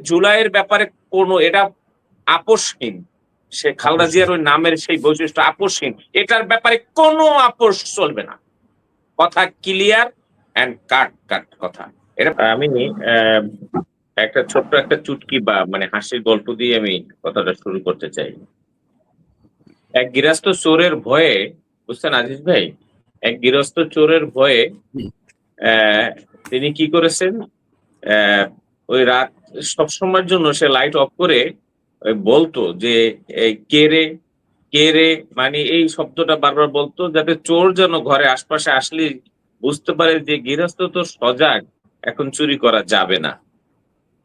জুলাইয়ের ব্যাপারে এটা আপোষহীন। সে খালেদা জিয়ার ওই নামের সেই বৈশিষ্ট্য আপোষহীন। এটার ব্যাপারে কোনো আপোষ চলবে না। কথা ক্লিয়ার এন্ড কাট কাট কথা। এটা আমি একটা ছোট্ট একটা চুটকি বা মানে হাসির গল্প দিয়ে আমি কথাটা শুরু করতে চাই। এক গৃহস্থ চোরের ভয়ে, বুঝছেন আজিজ ভাই? এক গৃহস্থ চোরের ভয়ে তিনি কি করেছেন? ওই রাত সবসময়ের জন্য সে লাইট অফ করে বলতো যে এই কে রে, কে রে, মানে এই শব্দটা বারবার বলতো যাতে চোর যেন ঘরে আশপাশে আসলে বুঝতে পারে যে গৃহস্থ তো সজাগ, এখন চুরি করা যাবে না।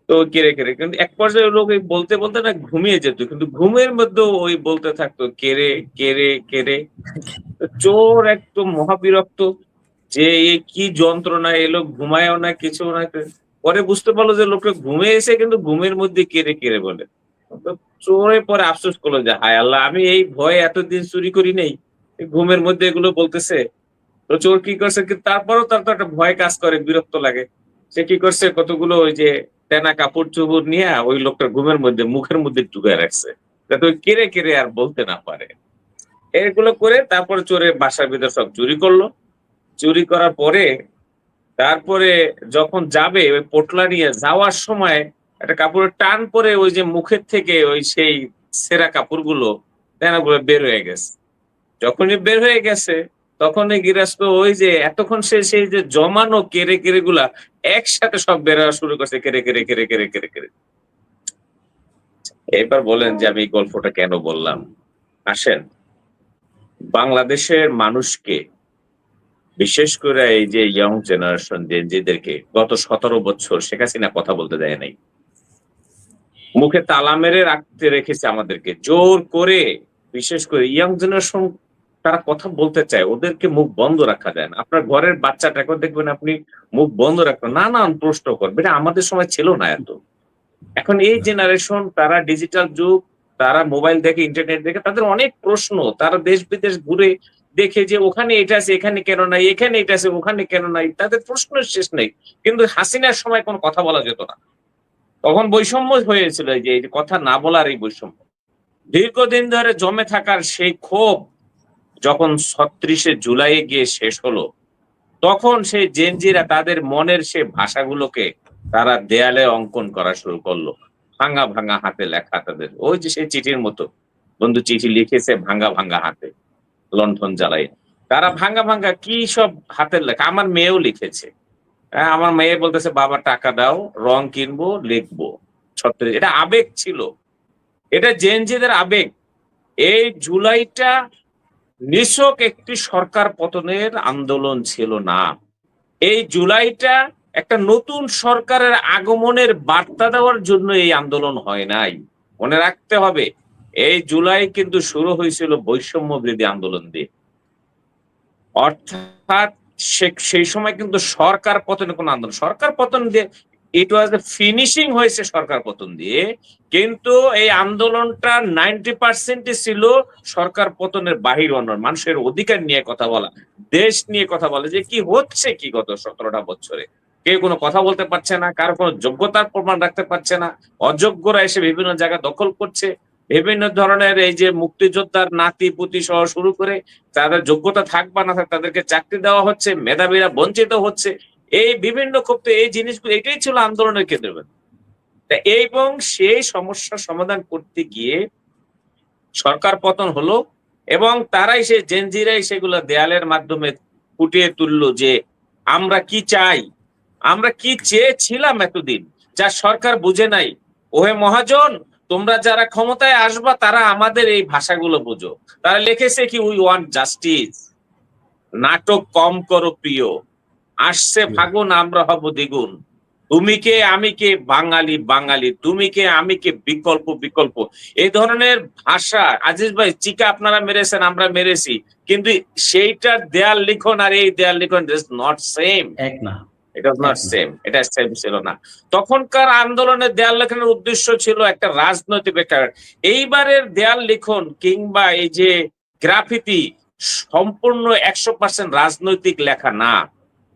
তো কেড়ে কেড়ে কিন্তু এক পর্যায়ে লোক এই বলতে বলতে না ঘুমিয়ে যেত, কিন্তু ঘুমের মধ্যেও ওই বলতে থাকতো কেড়ে কেড়ে কেড়ে। তো চোর একদম মহাবিরক্ত যে এ কি যন্ত্রণা, এলো ঘুমায়ও না কিছু না। পরে বুঝতে পারলো যে লোকটা ঘুমে এসে কিন্তু ঘুমের মধ্যে কেড়ে কেড়ে বলে। তো চোরে পরে আফসোস করলো যে হায় আল্লাহ, আমি এই ভয়ে এতদিন চুরি করি নেই, এই ঘুমের মধ্যে এগুলো বলতেছে। তো চোর কি করছে, কিন্তু তারপরেও তার তো একটা ভয় কাজ করে, বিরক্ত লাগে। সে কি করছে, কতগুলো ওই যে তেনা কাপড় চোপড় নিয়ে ওই লোকটার ঘুমের মধ্যে মুখের মধ্যে ঢুকে রাখছে, যাতে ওই কেড়ে কেড়ে আর বলতে না পারে। এগুলো করে তারপরে চোরের বাসার ভিতর সব চুরি করলো। চুরি করার পরে তারপরে যখন যাবে ওই পোটলা নিয়ে যাওয়ার সময় একটা কাপড়ের টান পরে ওই যে মুখের থেকে ওই সেই ছেঁড়া কাপড়গুলো তেনাগুলো বের হয়ে গেছে। যখনই বের হয়ে গেছে তখনই গৃহস্থ ওই যে এতক্ষণ সে সেই যে জমানো কেড়ে কেড়ে গুলা একসাথে সব বের হওয়া শুরু করছে, কেড়ে কেড়ে কেড়ে কেড়ে কেড়ে কেড়ে। এবার বলেন যে আমি এই গল্পটা কেন বললাম? আসেন, বাংলাদেশের মানুষকে, বিশেষ করে এই যে ইয়ং জেনারেশন যেদেরকে গত 17 বছর শেখ হাসিনা কথা বলতে দেয় নাই, মুখে তালা মেরে রাখতে রেখেছে আমাদেরকে জোর করে। বিশেষ করে ইয়াং জেনারেশন, তারা কথা বলতে চায়, ওদেরকে মুখ বন্ধ রাখা যায় না। আপনার ঘরের বাচ্চাটাকে দেখবেন আপনি মুখ বন্ধ রাখবেন, নানান প্রশ্ন করবে। এটা আমাদের সময় ছিল না এত। এখন এই জেনারেশন, তারা ডিজিটাল যুগ, তারা মোবাইল দেখে, ইন্টারনেট দেখে, তাদের অনেক প্রশ্ন। তারা দেশ বিদেশ ঘুরে দেখে যে ওখানে এটা আছে এখানে কেন নাই, এখানে এটা আছে ওখানে কেন নাই, তাদের প্রশ্নের শেষ নেই। কিন্তু হাসিনার সময় কোনো কথা বলা যেত না, তখন বৈষম্য হয়েছিল। এই যে কথা না বলার এই বৈষম্য দীর্ঘদিন ধরে জমে থাকার সেই ক্ষোভ যখন 36শে জুলাই গিয়ে শেষ হলো, তখন সেই জেনজিরা তাদের মনের সে ভাষাগুলোকে তারা দেয়ালে অঙ্কন করা শুরু করলো। ভাঙা ভাঙা হাতে লেখা তাদের, ওই যে সেই চিঠির মতো, বন্ধু চিঠি লিখেছে ভাঙা ভাঙা হাতে, লণ্ঠন জ্বালাই। তারা ভাঙা ভাঙা কি সব হাতের লেখা, আমার মেয়েও লিখেছে। হ্যাঁ, আমার মেয়ে বলতেছে বাবা টাকা দাও, রং কিনবো, লিখবো। 36, এটা আবেগ ছিল, এটা জেনজিদের আবেগ। এই জুলাইটা নিছক একটি সরকার পতনের আন্দোলন ছিল না। এই জুলাইটা একটা নতুন সরকারের আগমনের বার্তা দেওয়ার জন্য এই আন্দোলন হয় নাই। মনে রাখতে হবে, এই জুলাই কিন্তু শুরু হয়েছিল বৈষম্য বিরোধী আন্দোলন দিয়ে। অর্থাৎ সেই সময় কিন্তু সরকার পতনের কোন আন্দোলন, সরকার পতন দিয়ে ইট ওয়াজ ফিনিশিং হয়েছে সরকার পতন দিয়ে, কিন্তু এই আন্দোলনটা 90% ছিল সরকার পতনের বাহির অন্য মানুষের অধিকার নিয়ে কথা বলা, দেশ নিয়ে কথা বলা, যে কি হচ্ছে কি গত 17টা বছরে। কেউ কোনো কথা বলতে পারছে না, কারো কোনো যোগ্যতার প্রমাণ রাখতে পারছে না। অযোগ্যরা এসে বিভিন্ন জায়গা দখল করছে। বিভিন্ন ধরনের এই যে মুক্তিযোদ্ধার নাতি পুতি সহ শুরু করে তাদের যোগ্যতা থাক বা না থাক তাদেরকে চাকরি দেওয়া হচ্ছে, মেধাবীরা বঞ্চিত হচ্ছে। এই বিভিন্ন ক্ষেত্রে এই জিনিসগুলো, এটাই ছিল আন্দোলনের কেন্দ্রবিন্দু। এবং সেই সমস্যার সমাধান করতে গিয়ে সরকার পতন হলো, এবং তারাই সেই জেনজিরাই সেগুলো দেয়ালের মাধ্যমে ফুটিয়ে তুললো যে আমরা কি চাই, আমরা কি চেয়েছিলাম এতদিন, যা সরকার বুঝে নাই। ওহে মহাজন, তোমরা যারা ক্ষমতায় আসবা তারা আমাদের এই ভাষাগুলো বুঝো। তারা লিখেছে কি, উই ওয়ান্ট জাস্টিস, নাটক কম করো প্রিয়, আসছে ফাগুন আমরা হব দ্বিগুণ, তুমি কে আমি কে বাঙালি বাঙালি, তুমি কে আমি কে বিকল্প বিকল্প। এই ধরনের ভাষা আজিজ ভাই চিকা আপনারা মেরেছেন, আমরা মেরেছি, কিন্তু সেইটার দেয়াল লিখন আর এই দেয়াল লিখন ইজ নট সেম। এক না, ইট ওয়াজ নট সেম, এটা সেম ছিল না। তখনকার আন্দোলনের দেয়াল লেখনের উদ্দেশ্য ছিল একটা রাজনৈতিক একটা। এইবারের দেয়াল লিখন কিংবা এই যে গ্রাফিতি সম্পূর্ণ 100% রাজনৈতিক লেখা না,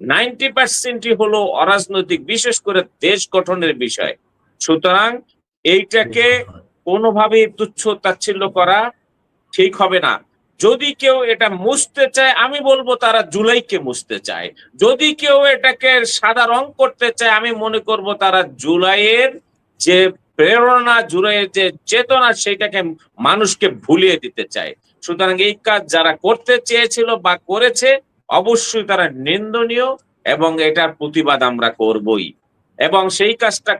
90%ই হলো অরাজনৈতিক, বিশেষ করে দেশ গঠনের বিষয়। সুতরাং এইটাকে কোনোভাবেই তুচ্ছ তাচ্ছিল্য করা ঠিক হবে না। যদি কেউ এটা মুছতে চায়, আমি বলবো তারা জুলাইকে মুছতে চায়। যদি কেউ এটাকে সাদা রং করতে চায়, আমি মনে করব তারা জুলাইয়ের যে প্রেরণা, জুলাইয়ের যে চেতনা, সেটাকে মানুষকে ভুলিয়ে দিতে চায়। সুতরাং এই কাজ যারা করতে চেয়েছিল বা করেছে, অবশ্যই তারা নিন্দনীয়, এবং এটার প্রতিবাদ আমরা করবই। এবং সেই কাজটা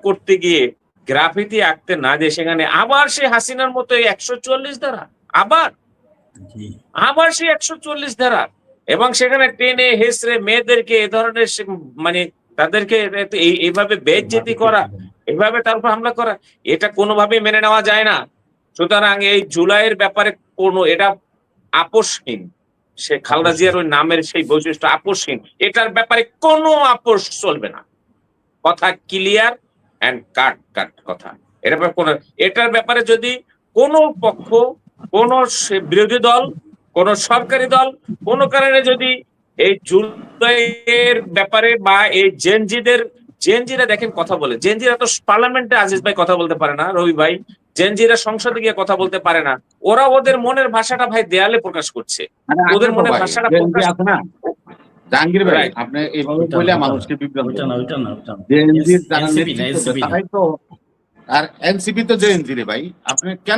করতে গিয়ে গ্রাফিতি আঁকতে না যে সেখানে আবার সে হাসিনার মতো 144 ধারা, আবার সে 144 ধারা, এবং সেখানে টেনে হেসড়ে মেয়েদেরকে এ ধরনের মানে তাদেরকে এইভাবে বেইজ্জতি করা, এভাবে তার উপর হামলা করা, এটা কোনোভাবেই মেনে নেওয়া যায় না। সুতরাং এই জুলাইয়ের ব্যাপারে এটা আপোষহীন। সে খালেদা জিয়ার ওই নামের সেই বৈশিষ্ট্য আপোষহীন। এটার ব্যাপারে কোনো আপোষ চলবে না। কথা ক্লিয়ার এন্ড কাট কথা। এটার ব্যাপারে যদি কোন পক্ষ, কোন বিরোধী দল, কোন সরকারি দল কোন কারণে যদি এই জুলাইয়ের ব্যাপারে বা এই জেনজিরা দেখেন কথা বলে, জেনজিরা তো পার্লামেন্টে আজিজ ভাই কথা বলতে পারে না, রবি ভাই, জেনজিরা সংসদে গিয়ে কথা বলতে পারে না। ওরা ওদের মনের ভাষাটা ভাই দেয়ালে প্রকাশ করছে, ওদের মনের ভাষাটা প্রকাশ আছে না। জাহাঙ্গীর ভাই, আপনি এইভাবে বলে মানুষকে বিভ্রান্ত করেন। তারাই তো, আর এনসিপি তো জেএনজি রে ভাই, আপনি কেন